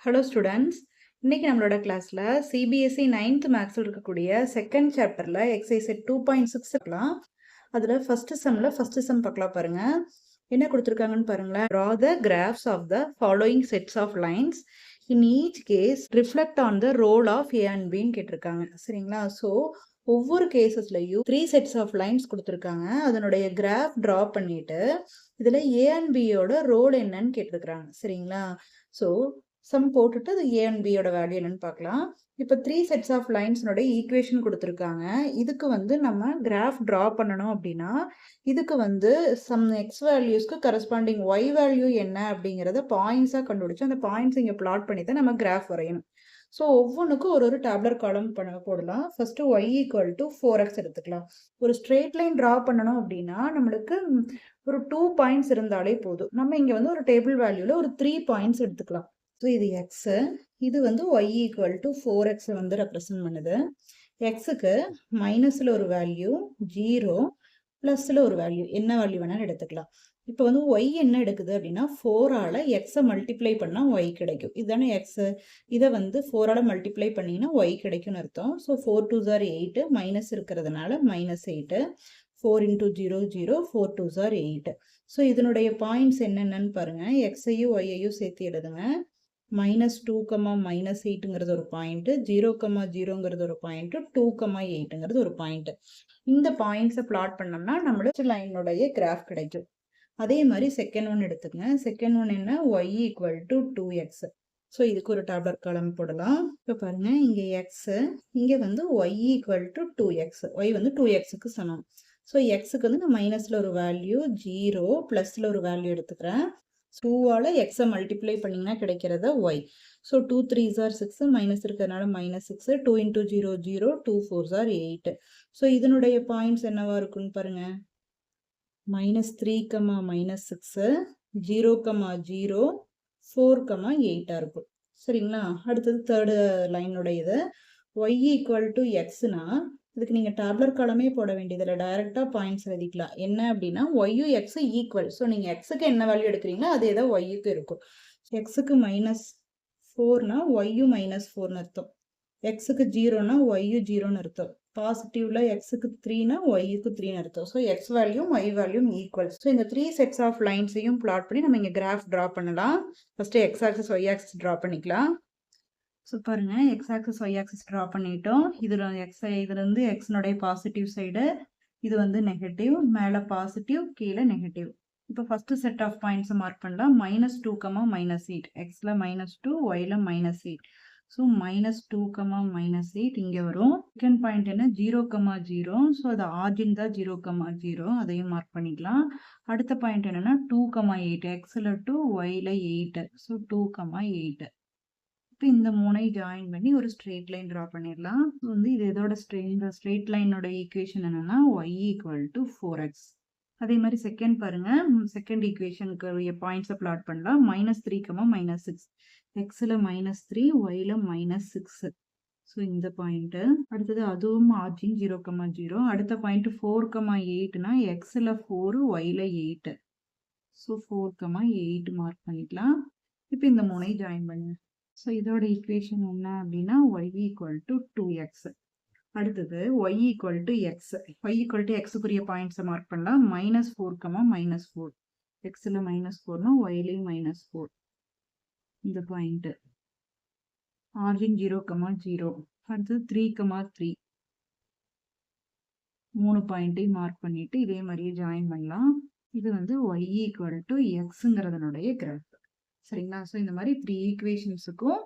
Hello students, இன்னைக்கு நம்மளோட கிளாஸ்ல சிபிஎஸ்இ 9th மேக்ஸில் இருக்கக்கூடிய செகண்ட் சாப்டர்ல எக்ஸசைஸ் 2.6 இருக்கலாம். அதுல ஃபர்ஸ்ட் சம் பார்க்கலாம். பாருங்க என்ன கொடுத்துருக்காங்கன்னு பாருங்களேன். Draw the graphs of the following sets of lines. In each case, reflect on the role of A and B ன்னு கேட்டிருக்காங்க. சரிங்களா? ஸோ ஒவ்வொரு கேசஸ்லையும் 3 sets of lines கொடுத்துருக்காங்க. அதனுடைய கிராஃப் ட்ரா பண்ணிட்டு இதுல A and B யோட ரோல் என்னன்னு கேட்டிருக்காங்க. சரிங்களா? ஸோ சம் போட்டுட்டு அது A and B யோட வேல்யூ என்னன்னு பார்க்கலாம். இப்போ 3 sets of linesனோட ஈக்குவேஷன் கொடுத்துருக்காங்க. இதுக்கு வந்து நம்ம கிராஃப் ட்ரா பண்ணணும் அப்படின்னா இதுக்கு சம் எக்ஸ் வேல்யூஸ்க்கு கரஸ்பாண்டிங் ஒய் வேல்யூ என்ன அப்படிங்கிறத பாயிண்ட்ஸாக கண்டுபிடிச்சு அந்த பாயிண்ட்ஸ் இங்கே பிளாட் பண்ணி தான் நம்ம கிராஃப் வரையணும். ஸோ ஒவ்வொன்றுக்கும் ஒரு டேப்லர் காலம் போடலாம். First Y equal to 4x எடுத்துக்கலாம். ஒரு ஸ்ட்ரெயிட் லைன் ட்ரா பண்ணணும் அப்படின்னா நம்மளுக்கு ஒரு 2 பாயிண்ட்ஸ் இருந்தாலே போதும். நம்ம இங்கே ஒரு டேபிள் வேல்யூவில் ஒரு 3 பாயிண்ட்ஸ் எடுத்துக்கலாம். ஸோ இது எக்ஸு, இது Y equal to 4x represent பண்ணுது. எக்ஸுக்கு மைனஸில் ஒரு வேல்யூ 0, ப்ளஸில் ஒரு வேல்யூ என்ன வேல்யூ வேணாலும் எடுத்துக்கலாம். இப்போ ஒய் என்ன எடுக்குது அப்படின்னா 4ஆல் எக்ஸை மல்டிப்ளை பண்ணால் ஒய் கிடைக்கும். இதுதானே எக்ஸு, இதை 4ஆல் மல்டிப்ளை பண்ணிங்கன்னா ஒய் கிடைக்கும்னு அர்த்தம். ஸோ 4 2s are 8, மைனஸ் இருக்கிறதுனால -8, 4 into 0 0, 4 2s are 8. ஸோ இதனுடைய பாயிண்ட்ஸ் என்னென்னு பாருங்கள். எக்ஸையும் ஒய்யையும் சேர்த்து எழுதுங்க. -2, -8ங்கிறது ஒரு பாயிண்ட், 0, 0ங்கிறது ஒரு பாயிண்ட், 2, 8ங்கிறது ஒரு பாயிண்ட். இந்த பாயிண்ட்ஸை பிளாட் பண்ணோம்னா நம்மளுக்கு லைனுடைய கிராஃப் கிடைக்கும். அதே மாதிரி செகண்ட் ஒன் எடுத்துக்கங்க. செகண்ட் ஒன் என்ன, y equal to 2x. So இதுக்கு ஒரு டேப்லர் காலம் போடலாம். இப்போ பாருங்க, இங்கே எக்ஸு, இங்கே y equal to 2x. Y 2xக்கு சமம். ஸோ எக்ஸுக்கு நான் மைனஸில் ஒரு வேல்யூ 0, ப்ளஸில் ஒரு வேல்யூ எடுத்துக்கிறேன். 2ஆல் எக்ஸை மல்டிப்ளை பண்ணிங்கன்னா கிடைக்கிறத Y. So 2 3s are 6, minus இருக்கிறதுனால -6, 2 into 0 0, 2 4s are 8. ஸோ இதனுடைய பாயிண்ட்ஸ் என்னவா இருக்குன்னு பாருங்க. -3, -6, 0, 0, 4, 8 இருக்கும். சரிங்களா? அடுத்தது தேர்டு லைனுடையது ஒய் ஈக்குவல் டு எக்ஸ்னா இதுக்கு நீங்கள் டேப்லர் காலமே போட வேண்டியதில்லை, டைரெக்டாக பாயிண்ட்ஸ் எழுதிக்கலாம். என்ன அப்படின்னா ஒய்யும் எக்ஸு ஈக்குவல். ஸோ நீங்கள் எக்ஸுக்கு என்ன வேல்யூ எடுக்கிறீங்களோ அதே தான் ஒய்யுக்கு இருக்கும். எக்ஸுக்கு -4னா ஒய்யும் -4ன்னு அர்த்தம். எக்ஸுக்கு 0னா ஒய்யும் 0ன்னு அர்த்தம். பாசிட்டிவ்ல எக்ஸுக்கு 3னா ஒய்யுக்கு 3ன்னு அர்த்தம். ஸோ எக்ஸ் வேல்யூம் ஒய் வேல்யூம் ஈக்குவல். ஸோ இந்த 3 செட்ஸ் ஆஃப் லைன்ஸையும் பிளாட் பண்ணி நம்ம இங்கே கிராஃப் ட்ரா பண்ணலாம். First x axis y axis draw பண்ணிக்கலாம். ஸோ பாருங்க, x axis y axis draw பண்ணிட்டோம். இதுலேருந்து எக்ஸ்னுடைய பாசிட்டிவ் சைடு, இது நெகட்டிவ், மேலே பாசிட்டிவ், கீழே நெகட்டிவ். இப்போ first set of points mark பண்ணலாம். -2, -8, எக்ஸில் -2, ஒய்ல -8. ஸோ -2, -8 இங்கே வரும். செகண்ட் பாயிண்ட் என்ன, 0, 0. ஸோ அது ஆர்ஜின் தான் 0, 0, அதையும் மார்க் பண்ணிக்கலாம். அடுத்த பாயிண்ட் என்னன்னா 2, 8, எக்ஸில் 2, ஒய்ல 8. ஸோ 2, 8. இப்போ இந்த மூணையும் ஜாயின் பண்ணி ஒரு ஸ்ட்ரெயிட் லைன் ட்ரா பண்ணிடலாம். இது இதோட ஸ்ட்ரெயிட் லைனோட ஈக்குவேஷன் என்னன்னா ஒய் ஈக்குவல் டு 4x. அதே மாதிரி செகண்ட் பாருங்க, செகண்ட் ஈக்குவேஷனுக்கு பாயிண்ட்ஸை பிளாட் பண்ணலாம். -3, -6, எக்ஸில் -3, ஒய்ல -6. ஸோ இந்த பாயிண்ட். அடுத்தது அதுவும் ஆர்ஜின் 0, 0. அடுத்த பாயிண்ட் 4, 8னா எக்ஸில் 4, ஒய்ல 8. ஸோ 4, 8 மார்க் பண்ணிக்கலாம். இப்போ இந்த மூணையும் ஜாயின் பண்ணுங்க. ஸோ இதோட ஈக்குவேஷன் என்ன அப்படின்னா ஒய் ஈக்குவல் டு 2x. அடுத்தது y equal to x. Y equal to எக்ஸுக்குரிய பாயிண்ட்ஸை மார்க் பண்ணலாம். -4, -4, எக்ஸில் -4னா ஒய்லையும் -4. இந்த பாயிண்ட் ஆர்ஜின் 0, 0. அடுத்தது 3, 3. 3 பாயிண்ட்டையும் மார்க் பண்ணிட்டு இதே மாதிரியே ஜாயின் பண்ணலாம். இது ஒய் ஈக்குவல் டு எக்ஸுங்கிறதுனுடைய கிராஃப். சரிங்களா? ஸோ இந்த மாதிரி 3 ஈக்குவேஷன்ஸுக்கும்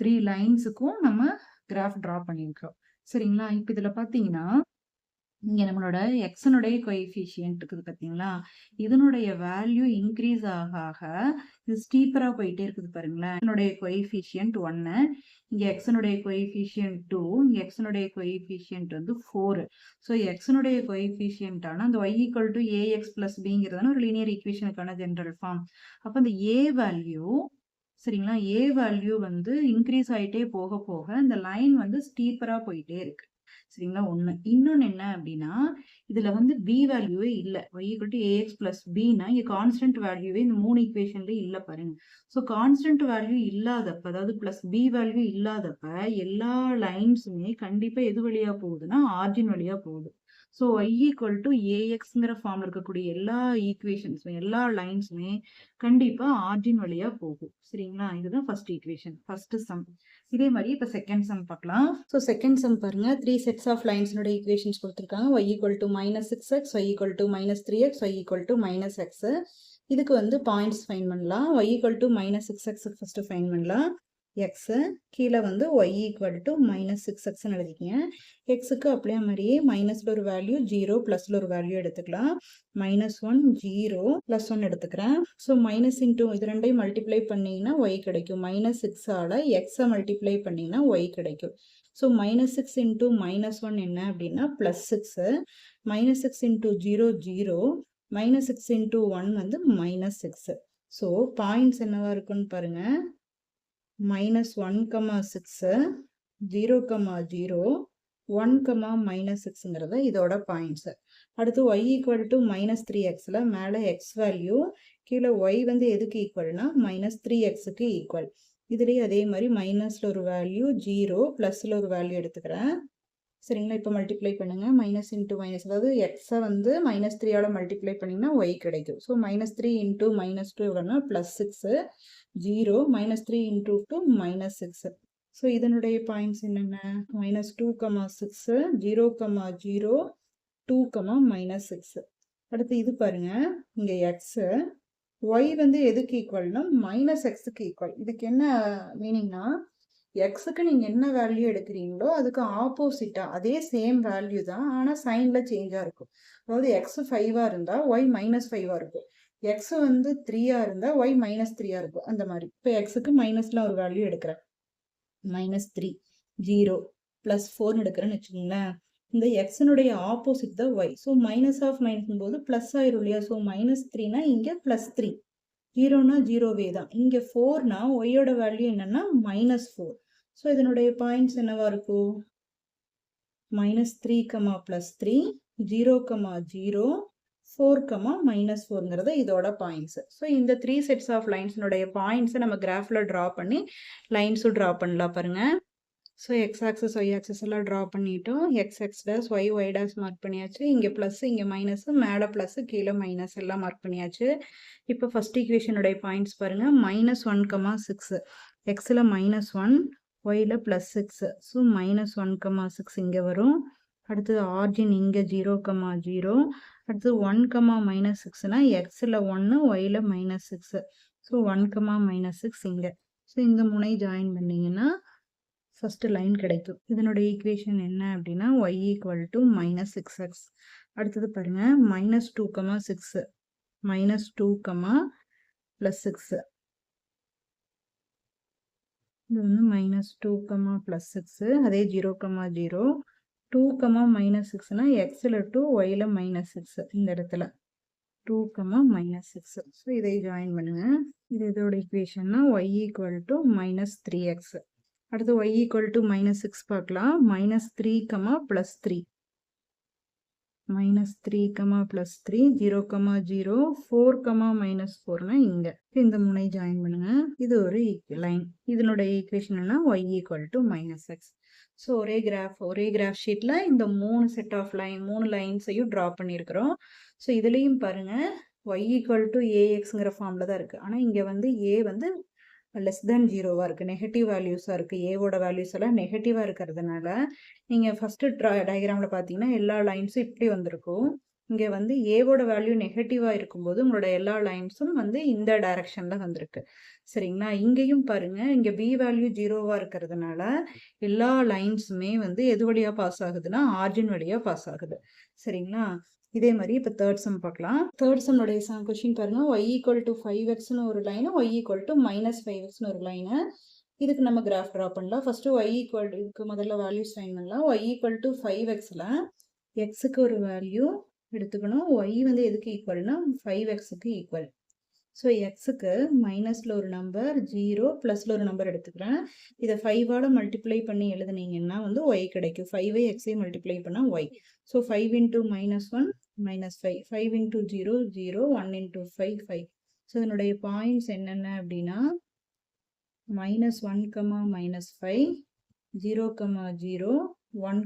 3 லைன்ஸுக்கும் நம்ம கிராஃப் ட்ரா பண்ணியிருக்கிறோம். சரிங்களா? இப்போ இதில் பார்த்தீங்கன்னா இங்கே நம்மளோட எக்ஸனுடைய கோஎஃபிஷியன்ட் இருக்குது பார்த்தீங்களா, இதனுடைய வேல்யூ இன்க்ரீஸ் ஆக ஆக இது ஸ்டீப்பராக போயிட்டே இருக்குது பாருங்களேன். இதனுடைய கோஎஃபிஷியன்ட் 1, இங்கே எக்ஸனுடைய கோஎஃபிஷியன்ட் 2, இங்கே எக்ஸனுடைய கோஎஃபிஷியன்ட் 4. ஸோ எக்ஸனுடைய கோஎஃபிஷியன்ட்டான அந்த y equal to a x plus பிங்கிறதான ஒரு லீனியர் ஈக்குவேஷனுக்கான ஜென்ரல் ஃபார்ம். அப்போ அந்த ஏ வேல்யூ, சரிங்களா, ஏ வேல்யூ இன்க்ரீஸ் ஆகிட்டே போக போக இந்த லைன் ஸ்டீப்பராக போயிட்டே இருக்கு. சரிங்களா? 1. இன்னொன்னு என்ன அப்டின்னா, இதுல வந்து b வேல்யூவே இல்ல. y ax பிளஸ் bனா இங்க கான்ஸ்டன்ட் வேல்யூவே இந்த 3 ஈக்குவேஷன்லயும் இல்ல பாருங்க. ஸோ கான்ஸ்டன்ட் வேல்யூ இல்லாதப்ப, அதாவது பிளஸ் b வேல்யூ இல்லாதப்ப, எல்லா லைன்ஸுமே கண்டிப்பா எது வழியா போகுதுன்னா, ஆரிஜின் வழியா போகுது. ஸோ y axங்கிற ஃபார்ம்ல இருக்கக்கூடிய எல்லா ஈக்குவேஷன்ஸுமே, எல்லா லைன்ஸுமே கண்டிப்பா ஆரிஜின் வழியா போகும். சரிங்களா? இதுதான் ஃபர்ஸ்ட் ஈக்குவேஷன், ஃபர்ஸ்ட் சம். இதே மாதிரி இப்ப செகண்ட் சம் பார்க்கலாம். ஸோ செகண்ட் சம் பாருங்க, 3 செட்ஸ் ஆஃப் லைன்ஸ்னுடைய ஈக்குவேஷன்ஸ் கொடுத்துருக்காங்க. y -6x, y -3x, y -x. இதுக்கு வந்து பாயிண்ட்ஸ் ஃபைண்ட் பண்ணலாம். y -6x ஃபர்ஸ்ட் ஃபைண்ட் பண்ணலாம். x கீழே வந்து y -6x எழுதிக்கங்க. xக்கு அப்படியே மாதிரியே மைனஸ்ல ஒரு வேல்யூ 0, பிளஸ்ல ஒரு வேல்யூ எடுத்துக்கலாம். -1 0 +1 எடுத்துக்கிறேன். ஸோ மைனஸ் இன்டூ இது ரெண்டையும் மல்டிப்ளை பண்ணீங்கன்னா y கிடைக்கும். -6ஆல x மல்டிப்ளை பண்ணீங்கன்னா y கிடைக்கும். ஸோ -6 இன்டூ -1 என்ன அப்படின்னா +6, -6 இன்டூ 0 0, -6 இன்டூ 1 வந்து -6. ஸோ பாயிண்ட்ஸ் என்னவா இருக்குன்னு பாருங்க. -1, 6, 0, 0, 1, -6ங்கிறத இதோட பாயிண்ட்ஸ். அடுத்து y -3xல மேலே x வேல்யூ, கீழே y வந்து எதுக்கு ஈக்குவல்னா -3xக்கு ஈக்குவல். இதுலேயே அதே மாதிரி மைனஸ்ல ஒரு வேல்யூ 0, பிளஸ்ல ஒரு வேல்யூ எடுத்துக்கிறேன். சரிங்களா? இப்போ மல்டிப்ளை பண்ணுங்க. மைனஸ் இன்டூ மைனஸ், அதாவது எக்ஸை வந்து -3ஆல மல்டிப்ளை பண்ணிங்கன்னா y கிடைக்கும். ஸோ -3 இன்டூ -2 எவ்வளோனா +6, 0, -3 இன்டூ 2 -6. ஸோ இதனுடைய பாயிண்ட்ஸ் என்னென்ன? -2, 6, 0, 0, 2, -6. அடுத்து இது பாருங்க, இங்கே எக்ஸு y வந்து எதுக்கு ஈக்குவல்னா -xக்கு ஈக்குவல். இதுக்கு என்ன மீனிங்னா, எக்ஸுக்கு நீங்கள் என்ன வேல்யூ எடுக்கிறீங்களோ அதுக்கு ஆப்போசிட்டாக அதே சேம் வேல்யூ தான், ஆனால் சைனில் சேஞ்சாக இருக்கும். அதாவது எக்ஸ் 5ஆக இருந்தால் ஒய் -5ஆக இருக்கும். எக்ஸ் வந்து 3ஆக இருந்தால் ஒய் -3ஆக இருக்கும். அந்த மாதிரி இப்போ எக்ஸுக்கு மைனஸில் ஒரு வேல்யூ எடுக்கிறேன். -3, 0, +4 எடுக்கிறேன்னு வச்சுக்கோங்களேன். இந்த எக்ஸினுடைய ஆப்போசிட் தான் y. So minus of minus போது ப்ளஸ் ஆயிரும் இல்லையா? ஸோ -3னா இங்கே +3, 0னா 0வே தான். இங்கே 4னா ஒய்யோட வேல்யூ என்னன்னா -4. ஸோ இதனுடைய பாயிண்ட்ஸ் என்னவா இருக்கும்? -3, +3, 0, 0, 4, -4ங்கிறது இதோட பாயிண்ட்ஸ். ஸோ இந்த 3 செட்ஸ் ஆஃப் லைன்ஸ்னுடைய பாயிண்ட்ஸை நம்ம கிராஃபில் ட்ரா பண்ணி லைன்ஸும் ட்ரா பண்ணலாம் பாருங்க. So x axis y axis எல்லாம் ட்ரா பண்ணிட்டோம். X dash y dash mark பண்ணியாச்சு. இங்கே ப்ளஸ், இங்கே மைனஸ், மேலே ப்ளஸ், கீழே மைனஸ் எல்லாம் மார்க் பண்ணியாச்சு. இப்போ ஃபர்ஸ்ட் ஈக்குவேஷனுடைய பாயிண்ட்ஸ் பாருங்கள். -1, 6, எக்ஸில் -1, ஒயில் +6. ஸோ -1, 6 இங்கே வரும். அடுத்தது ஆர்ஜின் இங்கே 0, 0. அடுத்தது 1, -6னா எக்ஸில் 1, ஒயில் -6. ஸோ 1, -6 இங்கே. ஸோ இந்த முனை ஜாயின் பண்ணிங்கன்னா ஃபர்ஸ்ட் லைன் கிடைக்கும். இதனுடைய ஈக்குவேஷன் என்ன அப்படின்னா y -6x. அடுத்தது பாருங்க, -2, 6, -2, +6. இது வந்து -2, +6. அதே 0, 0, 2, -6னா எக்ஸில் 2, ஒயில் -6 இந்த இடத்துல 2, -6. ஸோ இதை ஜாயின் பண்ணுங்க. இது இதோட ஈக்குவேஷன்னா y -3x. அடுத்து y -6 பார்க்கலாம். -3, +3, -3, +3, 0, 0, 4, -4னா இங்க இந்த முனை ஜாயின் பண்ணுங்க. இது ஒரு லைன். இதனுடைய ஈக்குவேஷன் என்ன? y -x. ஸோ ஒரே கிராஃப் ஷீட்ல இந்த 3 செட் ஆஃப் லைன், 3 லைன்ஸையும் ட்ரா பண்ணியிருக்கிறோம். ஸோ இதுலேயும் பாருங்க, y axங்கிற ஃபார்ம்ல தான் இருக்கு. ஆனால் இங்கே வந்து a வந்து லெஸ் தேன் 0வா இருக்குது, நெகட்டிவ் வேல்யூஸாக இருக்குது. ஏவோட வேல்யூஸ் எல்லாம் நெகட்டிவாக இருக்கிறதுனால நீங்கள் ஃபஸ்ட்டு டயக்ராமில் பார்த்தீங்கன்னா எல்லா லைன்ஸும் இப்படி வந்திருக்கும். இங்கே வந்து ஏவோட வேல்யூ நெகட்டிவாக இருக்கும்போது உங்களோட எல்லா லைன்ஸும் வந்து இந்த டைரக்ஷனில் வந்திருக்கு. சரிங்களா? இங்கேயும் பாருங்கள், இங்கே பி வேல்யூ 0வாக இருக்கிறதுனால எல்லா லைன்ஸுமே வந்து எது வழியாக பாஸ் ஆகுதுன்னா ஆர்ஜின் வழியாக பாஸ் ஆகுது. சரிங்களா? இதே மாதிரி இப்போ தேர்ட் சம் பார்க்கலாம். தேர்ட் சம்னுடைய கொஸ்டின் பாருங்க, y = 5xன்னு ஒரு லைனு, y - 5xன்னு ஒரு லைனு. இதுக்கு நம்ம கிராஃப் ட்ரா பண்ணலாம். ஃபர்ஸ்ட் y க்கு முதல்ல வேல்யூஸ் ஃபைண்ட் பண்ணலாம். y = 5xல எக்ஸுக்கு ஒரு வேல்யூ எடுத்துக்கணும். y வந்து எதுக்கு ஈக்குவல்னா 5xக்கு ஈக்குவல். ஸோ எக்ஸுக்கு மைனஸில் ஒரு நம்பர் 0 ப்ளஸில் ஒரு நம்பர் எடுத்துக்கிறேன். இதை 5ஆல் மல்டிப்ளை பண்ணி எழுதுனீங்கன்னா வந்து ஒய் கிடைக்கும். 5ஐ எக்ஸை மல்டிப்ளை பண்ணால் y. So 5 into -1 -5. 5 into 0 0 1 into 5 5. So இதனுடைய பாயிண்ட்ஸ் என்னென்ன அப்படின்னா -1, -5, 0, 0, 1,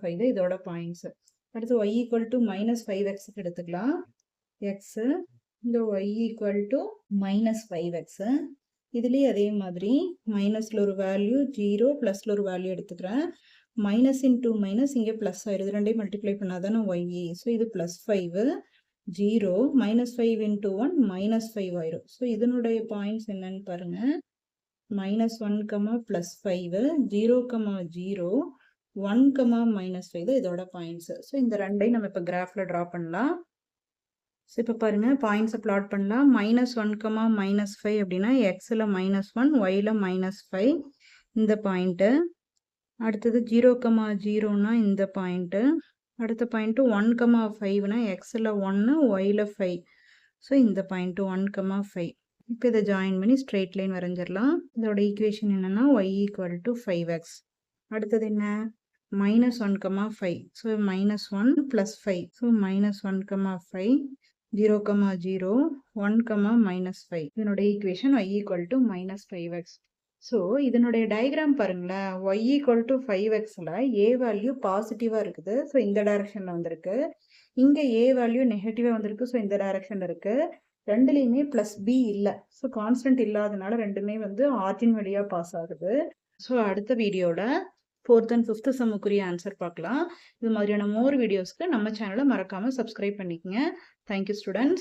5 இதோட பாயிண்ட்ஸு. அடுத்து y ஈக்குவல் டு -5x எடுத்துக்கலாம். எக்ஸு இந்த y ஈக்குவல் டு -5x. இதுலேயே அதே மாதிரி மைனஸில் ஒரு வேல்யூ 0 ப்ளஸில் ஒரு வேல்யூ எடுத்துக்கிறேன். மைனஸ் இன்டூ மைனஸ் இங்கே ப்ளஸ் ஆயிடுது. ரெண்டையும் மல்டிப்ளை பண்ணாதானே ஒய். ஸோ இது +5 0 -5 இன்டூ 1 -5 ஆயிரும். ஸோ இதனுடைய பாயிண்ட்ஸ் என்னன்னு பாருங்கள். -1, +5, 0, 0, 1, -5 இதோட பாயிண்ட்ஸு. ஸோ இந்த ரெண்டையும் நம்ம இப்போ கிராஃபில் ட்ரா பண்ணலாம். ஸோ இப்போ பாருங்கள் பாயிண்ட்ஸை பிளாட் பண்ணலாம். -1, -5 அப்படின்னா எக்ஸில் -1, ஒயில் -5 இந்த பாயிண்ட்டு. அடுத்தது 0, 0னா இந்த பாயிண்ட்டு. அடுத்த பாயிண்ட்டு 1, 5னா எக்ஸில் 1, ஒயில் 5. ஸோ இந்த பாயிண்ட்டு 1, 5. இப்போ இதை ஜாயின் பண்ணி ஸ்ட்ரெயிட் லைன் வரைஞ்சிடலாம். இதோட ஈக்குவேஷன் என்னென்னா y ஈக்குவல் டு 5x. அடுத்தது என்ன -1, 5. ஸோ -1 + 5. ஸோ -1, 5, 0, 0, 1, -5. இதனோட equation y equal to -5x. So இதனுடைய டயக்ராம் பாருங்களேன். y ஈக்குவல் டு 5xல a வேல்யூ பாசிட்டிவாக இருக்குது. ஸோ இந்த டைரக்ஷனில் வந்திருக்கு. இங்கே a வேல்யூ நெகட்டிவாக வந்திருக்கு. ஸோ இந்த டைரக்ஷனில் இருக்குது. ரெண்டுலேயுமே +b இல்லை. ஸோ கான்ஸ்டன்ட் இல்லாதனால ரெண்டுமே வந்து ஆர்ஜின் வழியாக பாஸ் ஆகுது. ஸோ அடுத்த வீடியோவில் 4th and 5th சம்முக்குரிய ஆன்சர் பார்க்கலாம். இது மாதிரியான மோர் வீடியோஸ்க்கு நம்ம சேனலை மறக்காமல் சப்ஸ்கிரைப் பண்ணிக்கங்க. Thank you students.